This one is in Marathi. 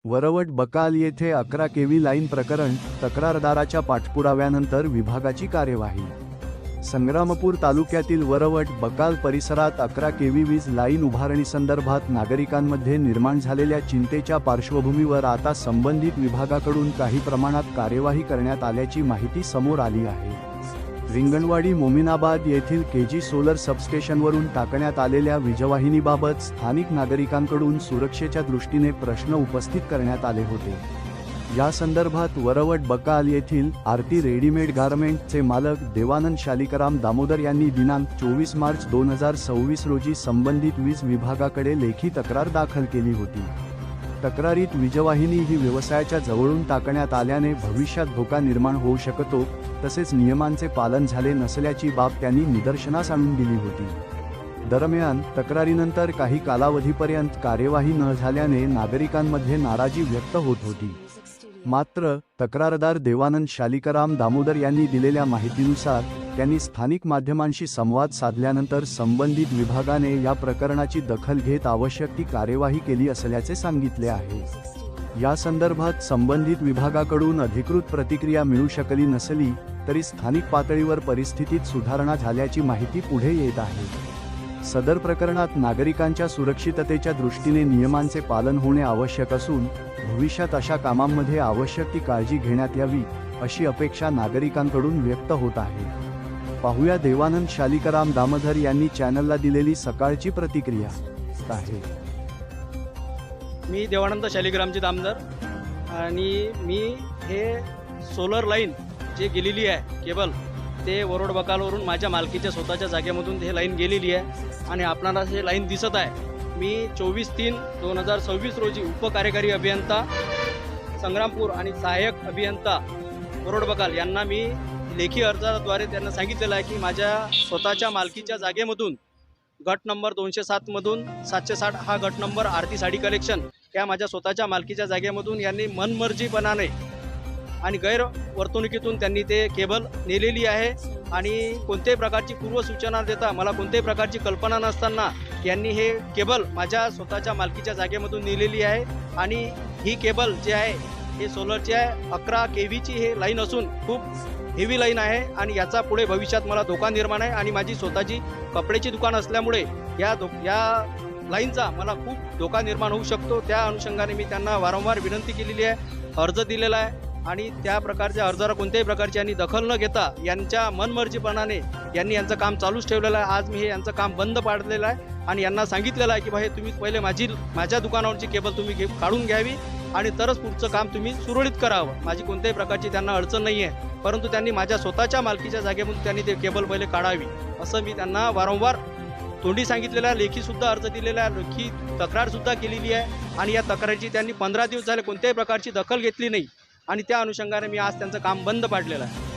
वरवट बकाल येथे 11 केव्ही लाईन प्रकरण, तक्रारदाराच्या पाठपुराव्यानंतर विभागाची कार्यवाही। संग्रामपूर तालुक्यातील वरवट बकाल परिसरात 11 केव्ही वीज लाईन उभारणीसंदर्भात नागरिकांमध्ये निर्माण झालेल्या चिंतेच्या पार्श्वभूमीवर आता संबंधित विभागाकडून काही प्रमाणात कार्यवाही करण्यात आल्याची माहिती समोर आली आहे। रिंगणवाडी मोमिनाबाद येथील केजी सोलर सबस्टेशनवरून टाकण्यात आलेल्या वीजवाहिनीबाबत स्थानिक नागरिकांकडून सुरक्षेच्या दृष्टीने प्रश्न उपस्थित करण्यात आले होते। या संदर्भात वरवट बकाल येथील आरती रेडीमेड गारमेंटचे मालक देवानंद शालिकराम दामोदर यांनी दिनांक 24 मार्च 2026 रोजी संबंधित वीज विभागाकडे लेखी तक्रार दाखल केली होती। तक्रारीत वीजवाहिनी ही व्यवसायाच्या जवळून टाकण्यात आल्याने भविष्यात धोका निर्माण होऊ शकतो, तसेच नियमांचे पालन झाले नसल्याची बाब त्यांनी निदर्शनास आणून दिली होती। दरम्यान तक्रारीनंतर काही कालावधीपर्यंत कार्यवाही न झाल्याने नागरिकांमध्ये नाराजी व्यक्त होत होती। मात्र तक्रारदार देवानंद शालिकराम दामोदर यांनी दिलेल्या माहितीनुसार त्यांनी स्थानिक माध्यमांशी संवाद साधल्यानंतर संबंधित विभागाने या प्रकरणाची दखल घेत आवश्यक ती कार्यवाही केली असल्याचे सांगितले आहे। या संदर्भात संबंधित विभागाकडून अधिकृत प्रतिक्रिया मिळू शकली नसली तरी स्थानिक पातळीवर परिस्थितीत सुधारणा झाल्याची माहिती पुढे येत आहे। सदर प्रकरणात नागरिकांच्या सुरक्षिततेच्या दृष्टीने नियमांचे पालन होणे आवश्यक असून भविष्यात अशा कामांमध्ये आवश्यक ती काळजी घेण्यात यावी अशी अपेक्षा नागरिकांकडून व्यक्त होत आहे। पाहूया देवानंद शालिकराम दामोदर यांनी चॅनलला दिलेली सकाळची प्रतिक्रिया आहे। मी देवानंद शालिकरामजी दामोदर आणि मी हे सोलर लाईन जे गेलेली आहे केबल ते वरोड बकालवरून माझ्या मालकीच्या स्वतःच्या जागेमधून हे लाईन गेलेली आहे आणि आपणाला हे लाईन दिसत आहे। मी 24/3/2026 रोजी उपकार्यकारी अभियंता संग्रामपूर आणि सहाय्यक अभियंता वरोड बकाल यांना मी लेखी अर्जाद्वारे त्यांना सांगितलेलं आहे की माझ्या स्वतःच्या मालकीच्या जागेमधून गट नंबर 207 मधून 760 हा गट नंबर आरती साडी कलेक्शन या माझ्या स्वतःच्या मालकीच्या जागेमधून यांनी मनमर्जीपणाने आणि गैरवर्तणुकीतून त्यांनी ते केबल नेलेली आहे आणि कोणत्याही प्रकारची पूर्वसूचना देता मला कोणत्याही प्रकारची कल्पना नसताना यांनी हे केबल माझ्या स्वतःच्या मालकीच्या जागेमधून नेलेली आहे। आणि ही केबल जे आहे हे सोलरची आहे, 11 केव्हीची हे लाईन असून खूप हेवी लाईन आहे आणि याचा पुढे भविष्यात मला धोका निर्माण आहे आणि माझी स्वतःची कपड्याची दुकान असल्यामुळे या लाईनचा मला खूप धोका निर्माण होऊ शकतो। त्या अनुषंगाने मी त्यांना वारंवार विनंती केलेली आहे, अर्ज दिलेला आहे आणि त्या प्रकारच्या अर्जाला कोणत्याही प्रकारची यांनी दखल न घेता यांच्या मनमर्जीपणाने यांनी यांचं काम चालूच ठेवलेलं आहे। आज मी हे यांचं काम बंद पाडलेलं आहे आणि यांना सांगितलेलं आहे की भाई तुम्ही पहिले माझ्या दुकानावरची केबल तुम्ही काढून घ्यावी आणि तरच पुढचं काम तुम्ही सुरळीत करावं। माझी कोणत्याही प्रकारची त्यांना अडचण नाही आहे, परंतु त्यांनी माझ्या स्वतःच्या मालकीच्या जागेमधून त्यांनी ते केबल पहिले काढावी असं मी त्यांना वारंवार तोंडी सांगितलेलं आहे। लेखीसुद्धा अर्ज दिलेला आहे, लेखी तक्रारसुद्धा केलेली आहे आणि या तक्रारीची त्यांनी 15 दिवस झाले कोणत्याही प्रकारची दखल घेतली नाही आणि त्या अनुषंगाने मी आज त्यांचं काम बंद पाडलेलं आहे।